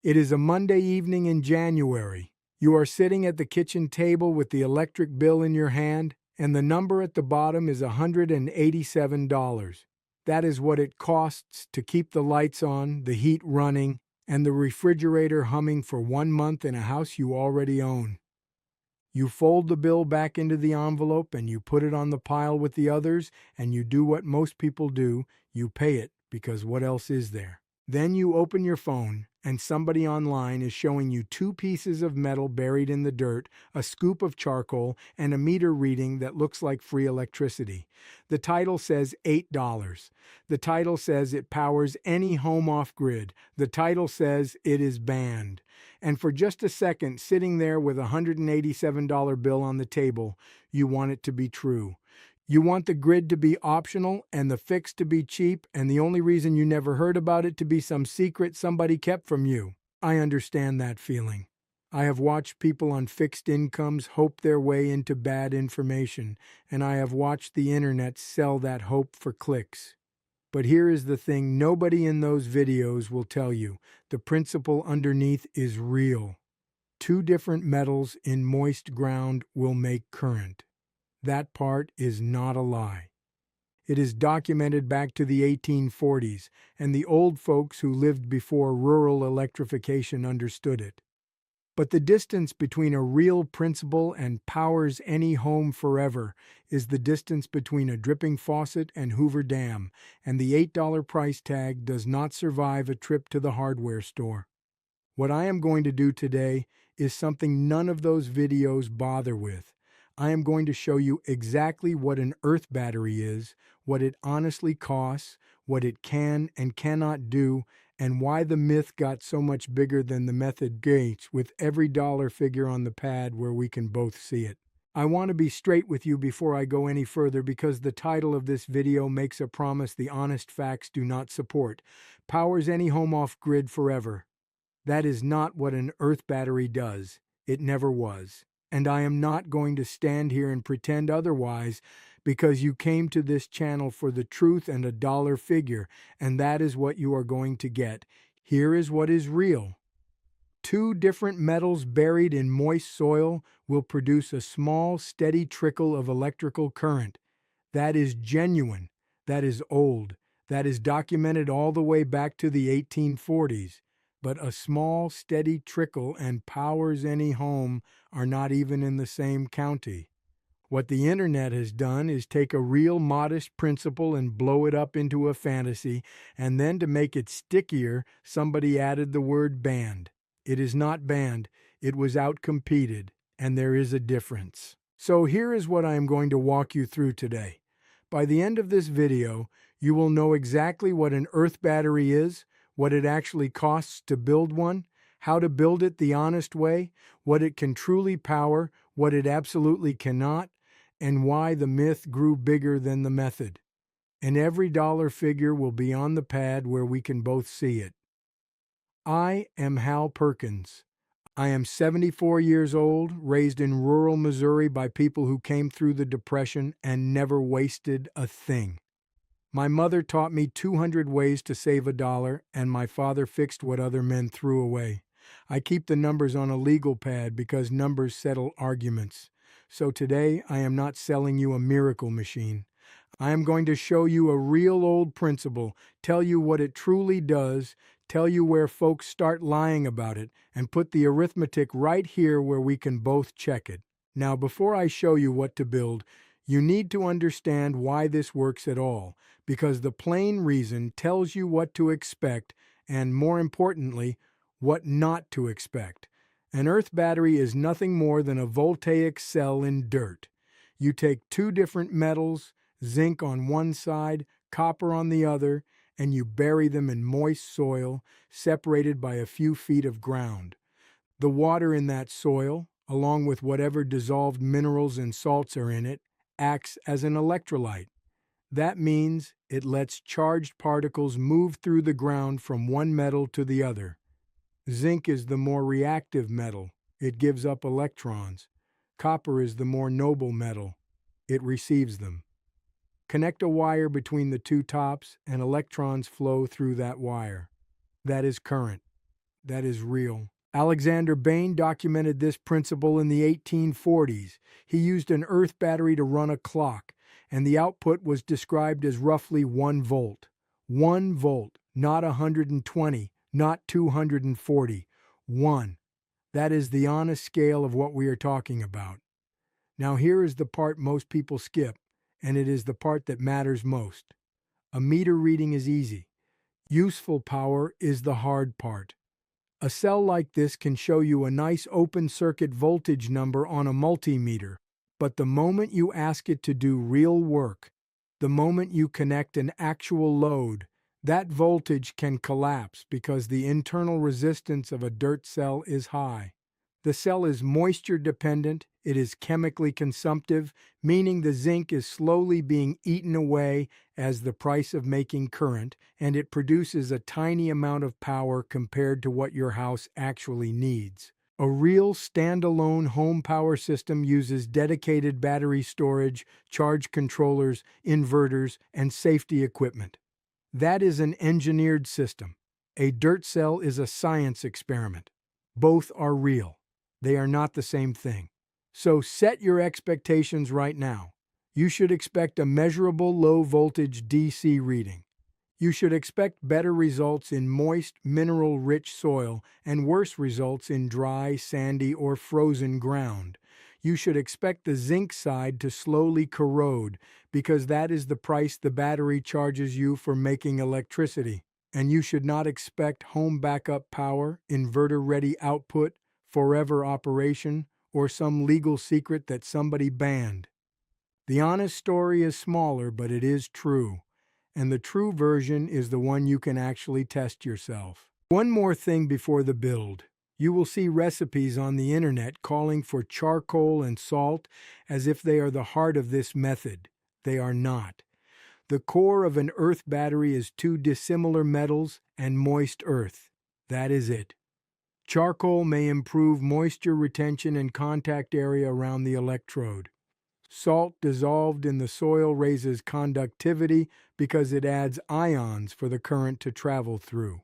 It is a Monday evening in January. You are sitting at the kitchen table with the electric bill in your hand, and the number at the bottom is $187. That is what it costs to keep the lights on, the heat running, and the refrigerator humming for 1 month in a house you already own. You fold the bill back into the envelope and you put it on the pile with the others, and you do what most people do, you pay it, because what else is there? Then you open your phone, and somebody online is showing you 2 pieces of metal buried in the dirt, a scoop of charcoal, and a meter reading that looks like free electricity. The title says $8. The title says it powers any home off-grid. The title says it is banned. And for just a second, sitting there with a $187 bill on the table, you want it to be true. You want the grid to be optional and the fix to be cheap, and the only reason you never heard about it to be some secret somebody kept from you. I understand that feeling. I have watched people on fixed incomes hope their way into bad information, and I have watched the internet sell that hope for clicks. But here is the thing nobody in those videos will tell you. The principle underneath is real. 2 different metals in moist ground will make current. That part is not a lie. It is documented back to the 1840s, and the old folks who lived before rural electrification understood it. But the distance between a real principle and powers any home forever is the distance between a dripping faucet and Hoover Dam, and the $8 price tag does not survive a trip to the hardware store. What I am going to do today is something none of those videos bother with. I am going to show you exactly what an earth battery is, what it honestly costs, what it can and cannot do, and why the myth got so much bigger than the method gets with every dollar figure on the pad where we can both see it. I want to be straight with you before I go any further because the title of this video makes a promise the honest facts do not support. Powers any home off-grid forever. That is not what an earth battery does. It never was. And I am not going to stand here and pretend otherwise because you came to this channel for the truth and a dollar figure, and that is what you are going to get. Here is what is real. 2 different metals buried in moist soil will produce a small, steady trickle of electrical current. That is genuine. That is old. That is documented all the way back to the 1840s. But a small, steady trickle and powers any home are not even in the same county. What the internet has done is take a real modest principle and blow it up into a fantasy, and then to make it stickier, somebody added the word banned. It is not banned, it was outcompeted, and there is a difference. So here is what I am going to walk you through today. By the end of this video, you will know exactly what an earth battery is, what it actually costs to build one, how to build it the honest way, what it can truly power, what it absolutely cannot, and why the myth grew bigger than the method. And every dollar figure will be on the pad where we can both see it. I am Hal Perkins. I am 74 years old, raised in rural Missouri by people who came through the Depression and never wasted a thing. My mother taught me 200 ways to save a dollar, and my father fixed what other men threw away. I keep the numbers on a legal pad because numbers settle arguments. So today, I am not selling you a miracle machine. I am going to show you a real old principle, tell you what it truly does, tell you where folks start lying about it, and put the arithmetic right here where we can both check it. Now, before I show you what to build, you need to understand why this works at all, because the plain reason tells you what to expect and, more importantly, what not to expect. An earth battery is nothing more than a voltaic cell in dirt. You take 2 different metals, zinc on one side, copper on the other, and you bury them in moist soil, separated by a few feet of ground. The water in that soil, along with whatever dissolved minerals and salts are in it, acts as an electrolyte. That means it lets charged particles move through the ground from one metal to the other. Zinc is the more reactive metal. It gives up electrons. Copper is the more noble metal. It receives them. Connect a wire between the 2 tops, and electrons flow through that wire. That is current. that is real. Alexander Bain documented this principle in the 1840s. He used an earth battery to run a clock, and the output was described as roughly 1 volt. 1 volt, not 120, not 240. 1. That is the honest scale of what we are talking about. Now here is the part most people skip, and it is the part that matters most. A meter reading is easy. Useful power is the hard part. A cell like this can show you a nice open circuit voltage number on a multimeter, but the moment you ask it to do real work, the moment you connect an actual load, that voltage can collapse because the internal resistance of a dirt cell is high. The cell is moisture dependent, it is chemically consumptive, meaning the zinc is slowly being eaten away as the price of making current, and it produces a tiny amount of power compared to what your house actually needs. A real standalone home power system uses dedicated battery storage, charge controllers, inverters, and safety equipment. That is an engineered system. A dirt cell is a science experiment. Both are real. They are not the same thing. So set your expectations right now. You should expect a measurable low-voltage DC reading. You should expect better results in moist, mineral-rich soil and worse results in dry, sandy, or frozen ground. You should expect the zinc side to slowly corrode because that is the price the battery charges you for making electricity. And you should not expect home backup power, inverter-ready output, forever operation, or some legal secret that somebody banned. The honest story is smaller, but it is true. And the true version is the one you can actually test yourself. One more thing before the build. You will see recipes on the internet calling for charcoal and salt as if they are the heart of this method. They are not. The core of an earth battery is 2 dissimilar metals and moist earth. That is it. Charcoal may improve moisture retention and contact area around the electrode. Salt dissolved in the soil raises conductivity because it adds ions for the current to travel through.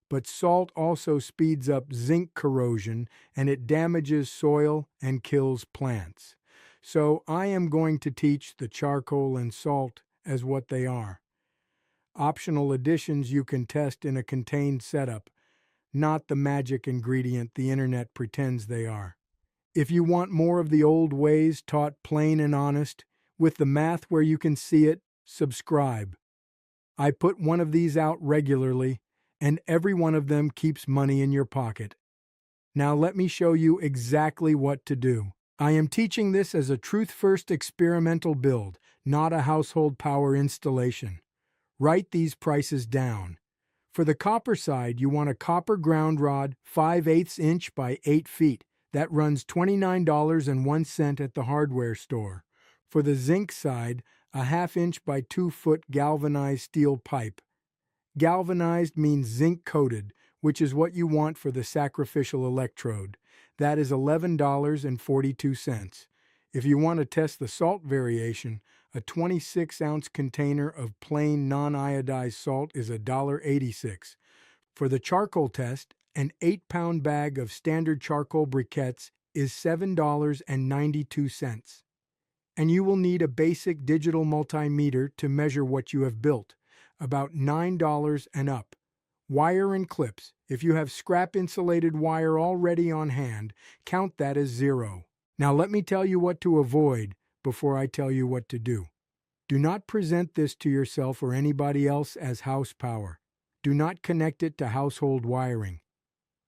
But salt also speeds up zinc corrosion and it damages soil and kills plants. So I am going to teach the charcoal and salt as what they are. Optional additions you can test in a contained setup, not the magic ingredient the internet pretends they are. If you want more of the old ways taught plain and honest, with the math where you can see it, subscribe. I put one of these out regularly, and every one of them keeps money in your pocket. Now let me show you exactly what to do. I am teaching this as a truth-first experimental build, not a household power installation. Write these prices down. For the copper side, you want a copper ground rod 5/8 inch by 8 feet. That runs $29.01 at the hardware store. For the zinc side, a 1/2 inch by 2 foot galvanized steel pipe. Galvanized means zinc coated, which is what you want for the sacrificial electrode. That is $11.42. If you want to test the salt variation, a 26-ounce container of plain non-iodized salt is $1.86. For the charcoal test, an 8-pound bag of standard charcoal briquettes is $7.92. And you will need a basic digital multimeter to measure what you have built, about $9 and up. Wire and clips. If you have scrap insulated wire already on hand, count that as 0. Now let me tell you what to avoid before I tell you what to do. Do not present this to yourself or anybody else as house power. Do not connect it to household wiring.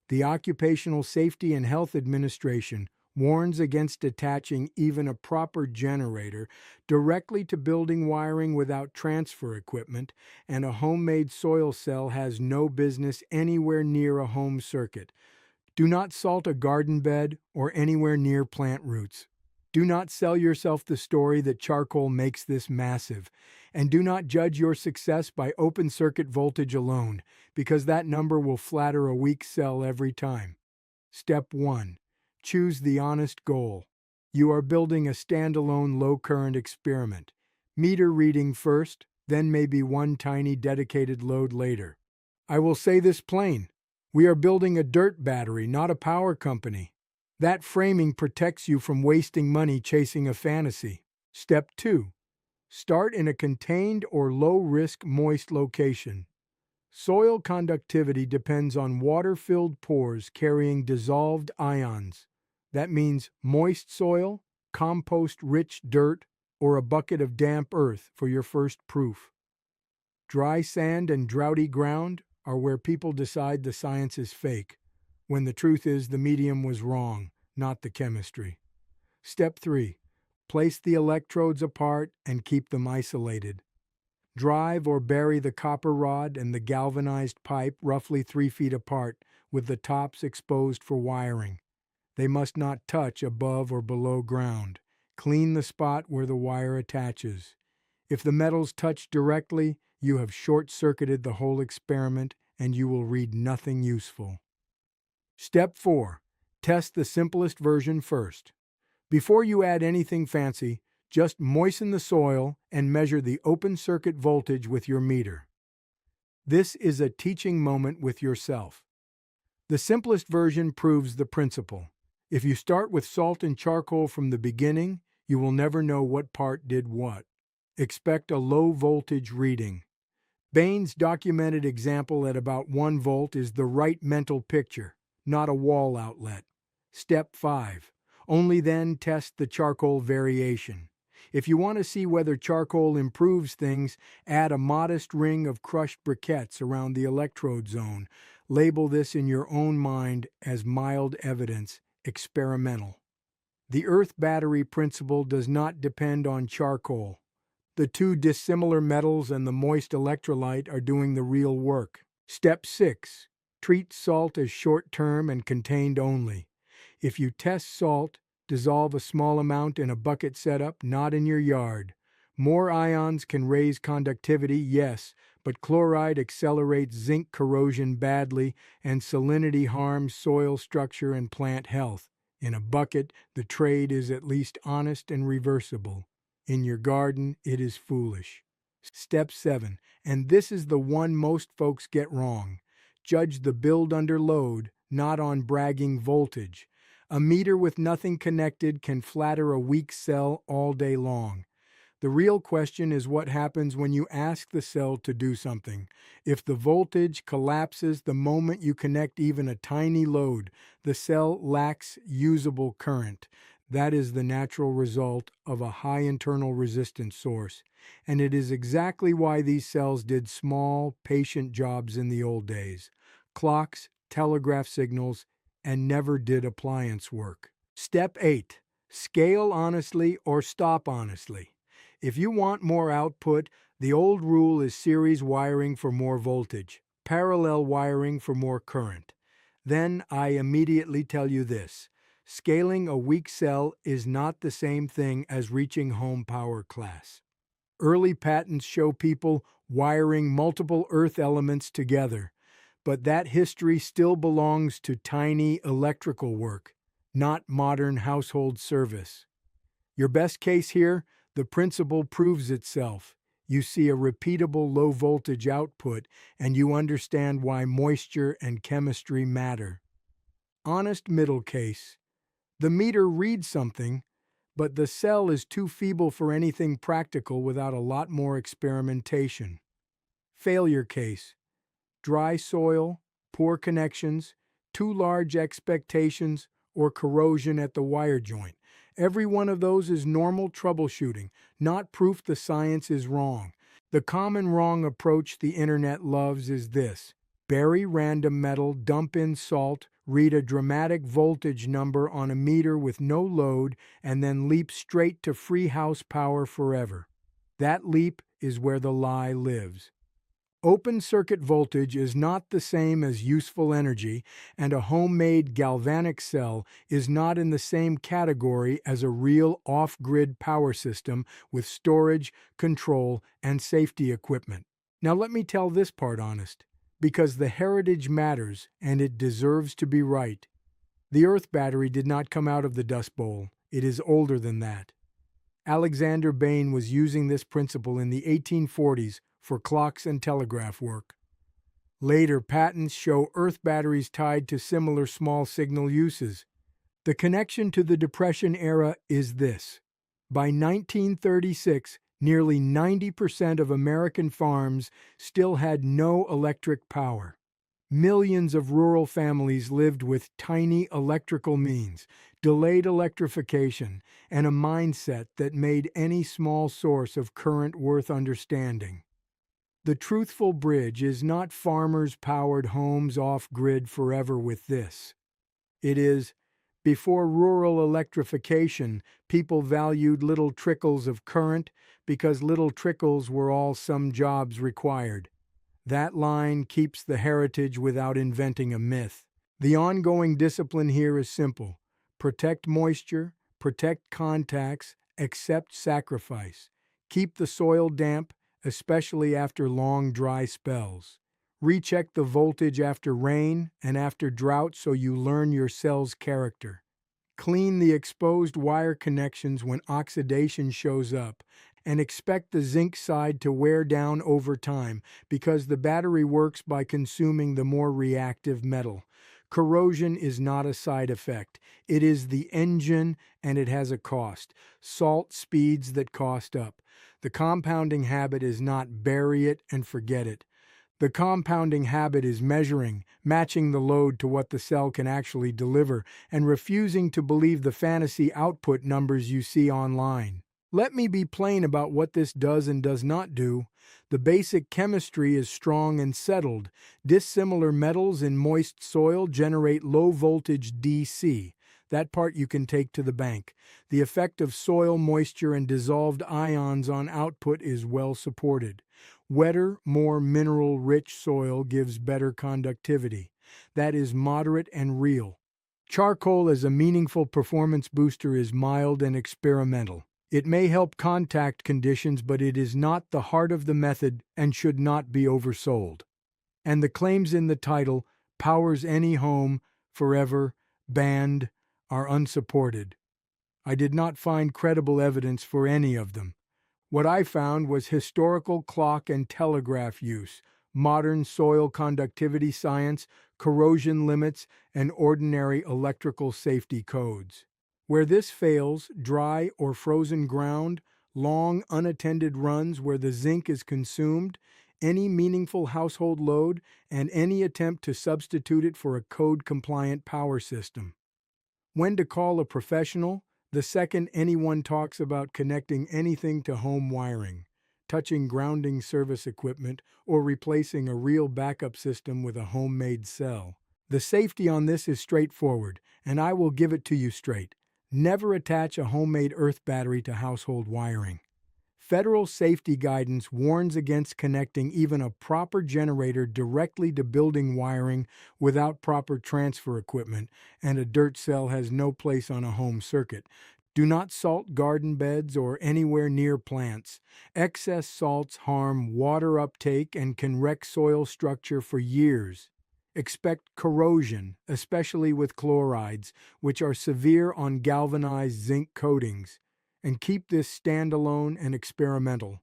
The Occupational Safety and Health Administration warns against attaching even a proper generator directly to building wiring without transfer equipment, and a homemade soil cell has no business anywhere near a home circuit. Do not salt a garden bed or anywhere near plant roots. Do not sell yourself the story that charcoal makes this massive, and do not judge your success by open circuit voltage alone, because that number will flatter a weak cell every time. Step 1. Choose the honest goal. You are building a standalone low-current experiment. Meter reading first, then maybe one tiny dedicated load later. I will say this plain. We are building a dirt battery, not a power company. That framing protects you from wasting money chasing a fantasy. Step 2. Start in a contained or low-risk moist location. Soil conductivity depends on water-filled pores carrying dissolved ions. That means moist soil, compost-rich dirt, or a bucket of damp earth for your first proof. Dry sand and droughty ground are where people decide the science is fake, when the truth is the medium was wrong, not the chemistry. Step 3. Place the electrodes apart and keep them isolated. Drive or bury the copper rod and the galvanized pipe roughly 3 feet apart, with the tops exposed for wiring. They must not touch above or below ground. Clean the spot where the wire attaches. If the metals touch directly, you have short-circuited the whole experiment and you will read nothing useful. Step 4. Test the simplest version first. Before you add anything fancy, just moisten the soil and measure the open circuit voltage with your meter. This is a teaching moment with yourself. The simplest version proves the principle. If you start with salt and charcoal from the beginning, you will never know what part did what. Expect a low voltage reading. Bain's documented example at about 1 volt is the right mental picture, not a wall outlet. Step 5. Only then test the charcoal variation. If you want to see whether charcoal improves things, add a modest ring of crushed briquettes around the electrode zone. Label this in your own mind as mild evidence, experimental. The earth battery principle does not depend on charcoal. The 2 dissimilar metals and the moist electrolyte are doing the real work. Step 6. Treat salt as short-term and contained only. If you test salt, dissolve a small amount in a bucket setup, not in your yard. More ions can raise conductivity, yes, but chloride accelerates zinc corrosion badly, and salinity harms soil structure and plant health. In a bucket, the trade is at least honest and reversible. In your garden, it is foolish. Step 7, and this is the one most folks get wrong. Judge the build under load, not on bragging voltage. A meter with nothing connected can flatter a weak cell all day long. The real question is what happens when you ask the cell to do something. If the voltage collapses the moment you connect even a tiny load, the cell lacks usable current. That is the natural result of a high internal resistance source, and it is exactly why these cells did small, patient jobs in the old days. Clocks, telegraph signals, and never did appliance work. Step 8. Scale honestly or stop honestly. If you want more output, the old rule is series wiring for more voltage, parallel wiring for more current. Then I immediately tell you this. Scaling a weak cell is not the same thing as reaching home power class. Early patents show people wiring multiple earth elements together, but that history still belongs to tiny electrical work, not modern household service. Your best case here, the principle proves itself. You see a repeatable low-voltage output, and you understand why moisture and chemistry matter. Honest middle case. The meter reads something, but the cell is too feeble for anything practical without a lot more experimentation. Failure case. Dry soil, poor connections, too large expectations, or corrosion at the wire joint. Every one of those is normal troubleshooting, not proof the science is wrong. The common wrong approach the internet loves is this. Bury random metal, dump in salt, read a dramatic voltage number on a meter with no load, and then leap straight to free house power forever. That leap is where the lie lives. Open circuit voltage is not the same as useful energy, and a homemade galvanic cell is not in the same category as a real off-grid power system with storage, control, and safety equipment. Now let me tell this part honest, because the heritage matters and it deserves to be right. The Earth battery did not come out of the Dust Bowl. It is older than that. Alexander Bain was using this principle in the 1840s for clocks and telegraph work. Later patents show earth batteries tied to similar small signal uses. The connection to the Depression era is this. By 1936, nearly 90% of American farms still had no electric power. Millions of rural families lived with tiny electrical means, delayed electrification, and a mindset that made any small source of current worth understanding. The truthful bridge is not farmers-powered homes off-grid forever with this. It is, before rural electrification, people valued little trickles of current because little trickles were all some jobs required. That line keeps the heritage without inventing a myth. The ongoing discipline here is simple. Protect moisture, protect contacts, accept sacrifice. Keep the soil damp, especially after long dry spells. Recheck the voltage after rain and after drought so you learn your cell's character. Clean the exposed wire connections when oxidation shows up, and expect the zinc side to wear down over time because the battery works by consuming the more reactive metal. Corrosion is not a side effect. It is the engine, and it has a cost. Salt speeds that cost up. The compounding habit is not bury it and forget it. The compounding habit is measuring, matching the load to what the cell can actually deliver, and refusing to believe the fantasy output numbers you see online. Let me be plain about what this does and does not do. The basic chemistry is strong and settled. Dissimilar metals in moist soil generate low-voltage DC. That part you can take to the bank. The effect of soil moisture and dissolved ions on output is well supported. Wetter, more mineral-rich soil gives better conductivity. That is moderate and real. Charcoal as a meaningful performance booster is mild and experimental. It may help contact conditions, but it is not the heart of the method and should not be oversold. And the claims in the title, powers any home, forever, banned, are unsupported. I did not find credible evidence for any of them. What I found was historical clock and telegraph use, modern soil conductivity science, corrosion limits, and ordinary electrical safety codes. Where this fails, dry or frozen ground, long unattended runs where the zinc is consumed, any meaningful household load, and any attempt to substitute it for a code-compliant power system. When to call a professional? The second anyone talks about connecting anything to home wiring, touching grounding service equipment, or replacing a real backup system with a homemade cell. The safety on this is straightforward, and I will give it to you straight. Never attach a homemade earth battery to household wiring. Federal safety guidance warns against connecting even a proper generator directly to building wiring without proper transfer equipment, and a dirt cell has no place on a home circuit. Do not salt garden beds or anywhere near plants. Excess salts harm water uptake and can wreck soil structure for years. Expect corrosion, especially with chlorides, which are severe on galvanized zinc coatings, and keep this standalone and experimental.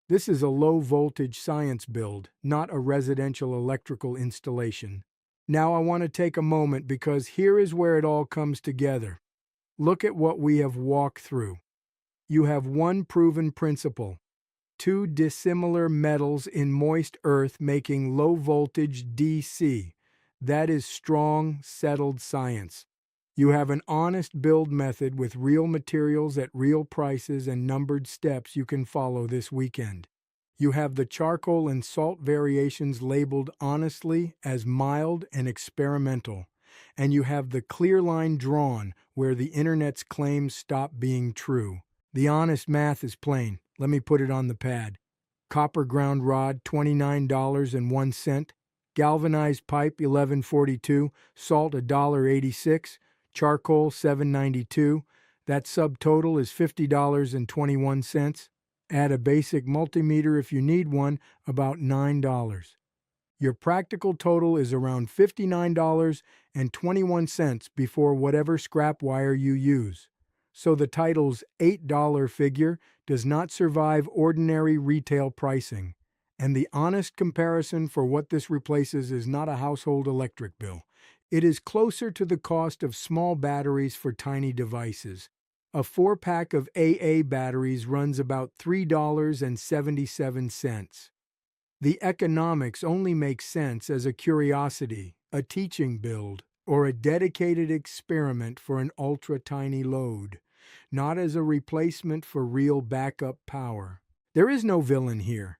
This is a low-voltage science build, not a residential electrical installation. Now I want to take a moment because here is where it all comes together. Look at what we have walked through. You have one proven principle. Two dissimilar metals in moist earth making low-voltage DC. That is strong, settled science. You have an honest build method with real materials at real prices and numbered steps you can follow this weekend. You have the charcoal and salt variations labeled honestly as mild and experimental. And you have the clear line drawn where the internet's claims stop being true. The honest math is plain. Let me put it on the pad. Copper ground rod, $29.01. Galvanized pipe, $11.42. Salt, $1.86. Charcoal, $7.92. That subtotal is $50.21. Add a basic multimeter if you need one, about $9. Your practical total is around $59.21 before whatever scrap wire you use. So the title's $8 figure does not survive ordinary retail pricing. And the honest comparison for what this replaces is not a household electric bill. It is closer to the cost of small batteries for tiny devices. A 4-pack of AA batteries runs about $3.77. The economics only make sense as a curiosity, a teaching build, or a dedicated experiment for an ultra-tiny load, not as a replacement for real backup power. There is no villain here.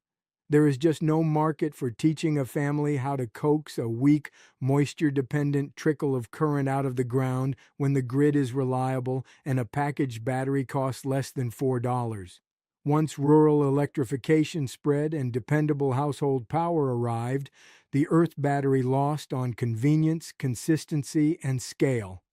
There is just no market for teaching a family how to coax a weak, moisture-dependent trickle of current out of the ground when the grid is reliable and a packaged battery costs less than $4. Once rural electrification spread and dependable household power arrived, the Earth battery lost on convenience, consistency, and scale.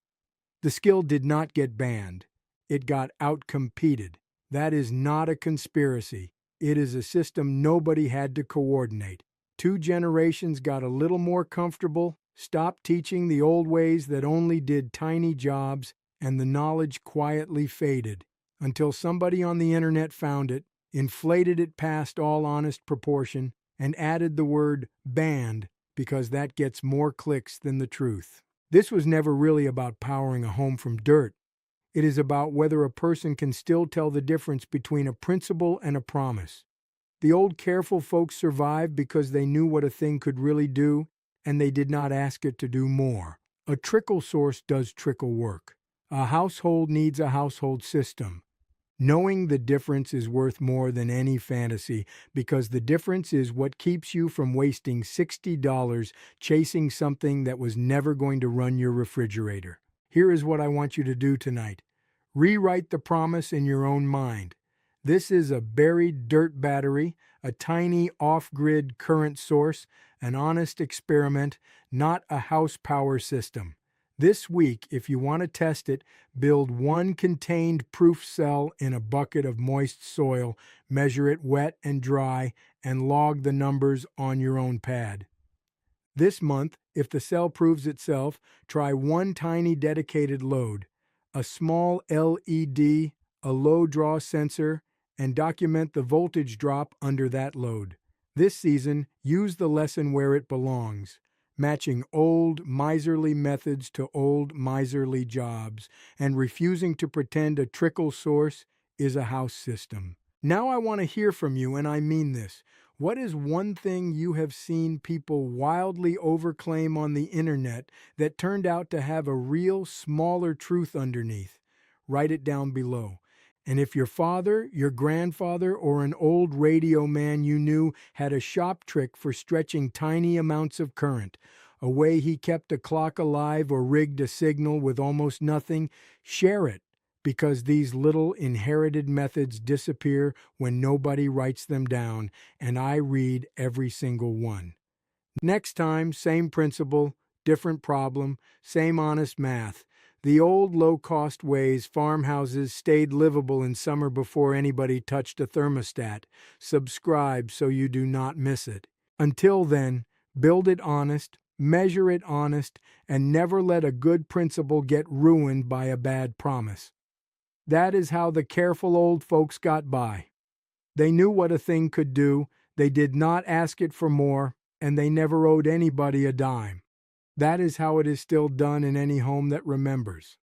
The skill did not get banned. It got outcompeted. That is not a conspiracy. It is a system nobody had to coordinate. 2 generations got a little more comfortable, stopped teaching the old ways that only did tiny jobs, and the knowledge quietly faded, until somebody on the internet found it, inflated it past all honest proportion, and added the word banned because that gets more clicks than the truth. This was never really about powering a home from dirt. It is about whether a person can still tell the difference between a principle and a promise. The old careful folks survived because they knew what a thing could really do, and they did not ask it to do more. A trickle source does trickle work. A household needs a household system. Knowing the difference is worth more than any fantasy, because the difference is what keeps you from wasting $60 chasing something that was never going to run your refrigerator. Here is what I want you to do tonight. Rewrite the promise in your own mind. This is a buried dirt battery, a tiny off-grid current source, an honest experiment, not a house power system. This week, if you want to test it, build 1 contained proof cell in a bucket of moist soil, measure it wet and dry, and log the numbers on your own pad. This month, if the cell proves itself, try 1 tiny dedicated load, a small LED, a low draw sensor, and document the voltage drop under that load. This season, use the lesson where it belongs, matching old, miserly methods to old, miserly jobs, and refusing to pretend a trickle source is a house system. Now I want to hear from you, and I mean this. What is one thing you have seen people wildly overclaim on the internet that turned out to have a real, smaller truth underneath? Write it down below. And if your father, your grandfather, or an old radio man you knew had a shop trick for stretching tiny amounts of current, a way he kept a clock alive or rigged a signal with almost nothing, share it. Because these little inherited methods disappear when nobody writes them down, and I read every single one. Next time, same principle, different problem, same honest math. The old low-cost ways farmhouses stayed livable in summer before anybody touched a thermostat. Subscribe so you do not miss it. Until then, build it honest, measure it honest, and never let a good principle get ruined by a bad promise. That is how the careful old folks got by. They knew what a thing could do, they did not ask it for more, and they never owed anybody a dime. That is how it is still done in any home that remembers.